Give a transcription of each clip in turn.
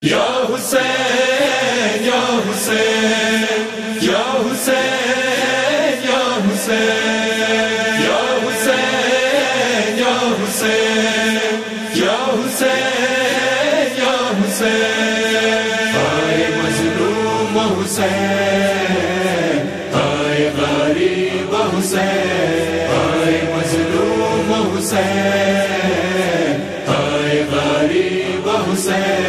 या हुसैन या हुसैन या हुसैन या हुसैन या हुसैन या हुसैन या हुसैन या हुसैन। आए मजलूम हुसैन, आए गरीब हुसैन, आए मजलूम हुसैन, आए गरीब हुसैन।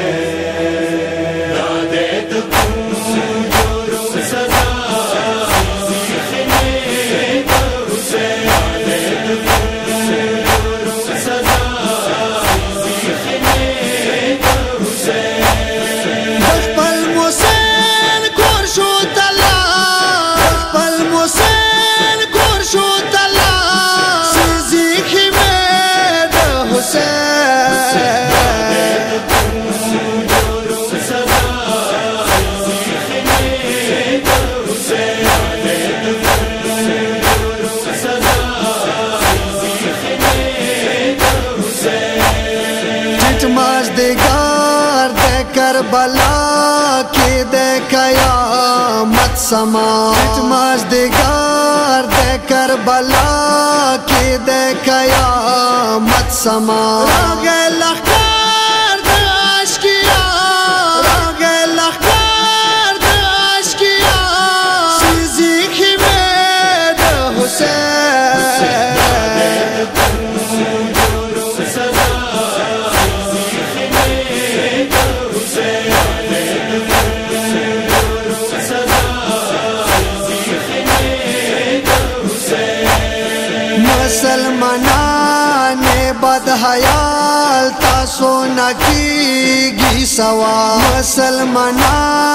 करबला के दे कयामत समा, मजदिगार दे करबला के दे कयामत समा। रागे लख्तर दे आशिकिया, रागे लख्तर दे आशिकिया, सिज़िक में दे हुसैन। मुसलमानाने बदहयाल तासो न कीगी सवा, मुसलमानाने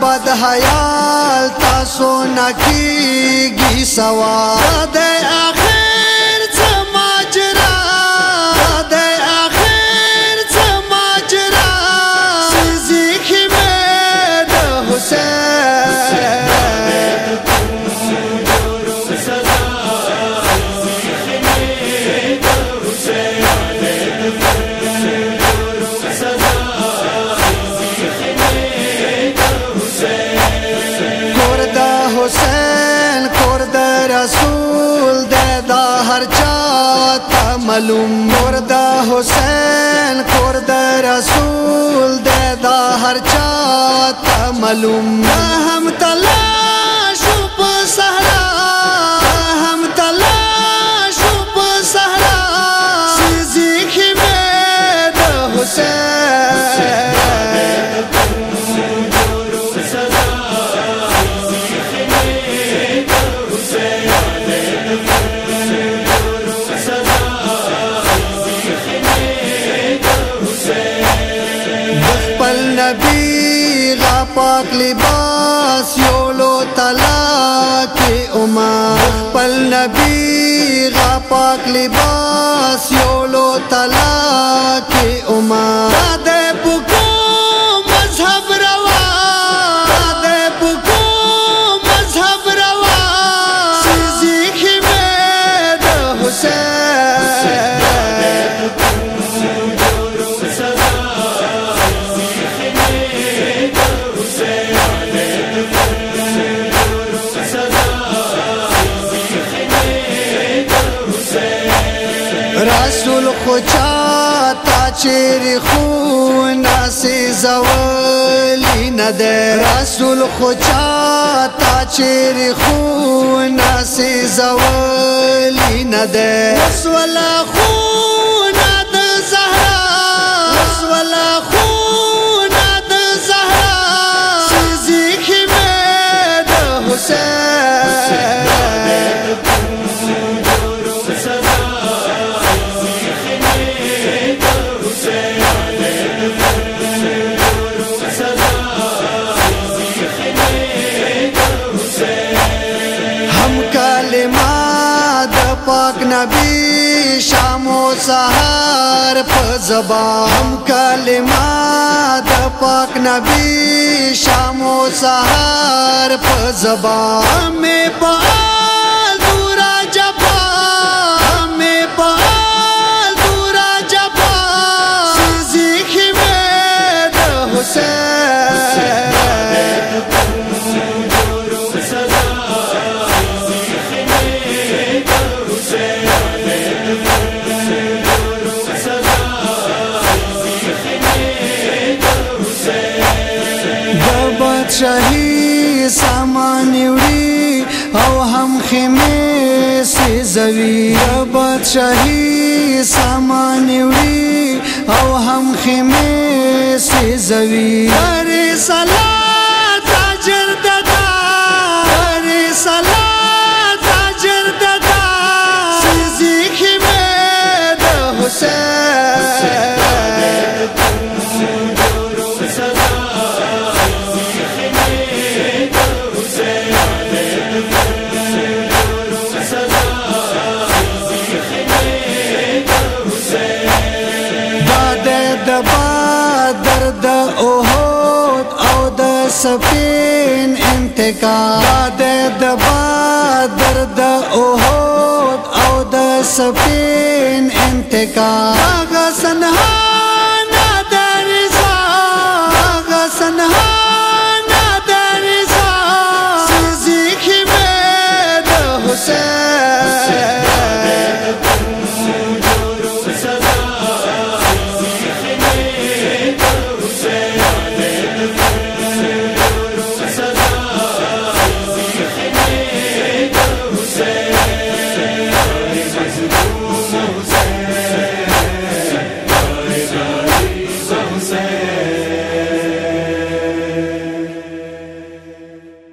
बदहयाल तासो न कीगी सवा। दे आखिर समाजरा, दे आखिर समाजरा, सिज़िक में दे हुसैन। हुसैन कुर्द रसूल देदा हर चाता मालूम, कुर्द हुसैन कुर्द रसूल देदा हर चाता मालूम। हम तलाश उप सहरा, हम तलाश उप सहरा, सिज़िक में दे हुसैन। नबी गा पाक लिबास योलो तला के उमा, पल नबी गा पाक लिबास योलो तला के उमा। दे बुको मजहब रवा, दे बुको मजहब रवा, सिज़िक में दे हुसैन। रसूल खुचाता चेरी खूना से ज़वाली न दे, रसूल खुचाता चेरी खूना से ज़वाली न दे। रसवला खूना दे ज़हरा, रसवला खूना दे ज़हरा, सिज़िक में दे हुसैन। पाक नबी शामो सहार फ़ज़बा, हम कलिमा द पाक नबी शामो सहार फ़ज़बा। हमें पाल दूरा जबा, हमें पाल दूरा जबा, सिज़िक में दे شهید سامان وړي او هم خیمه سيزوي بد شهید سامان وړي او هم خیمه سيزوي هر صلات اجر ددا هر صلات اجر ددا سيزي خیمه د حسین سپین انتقام د بدر د احد او د سپین انتقام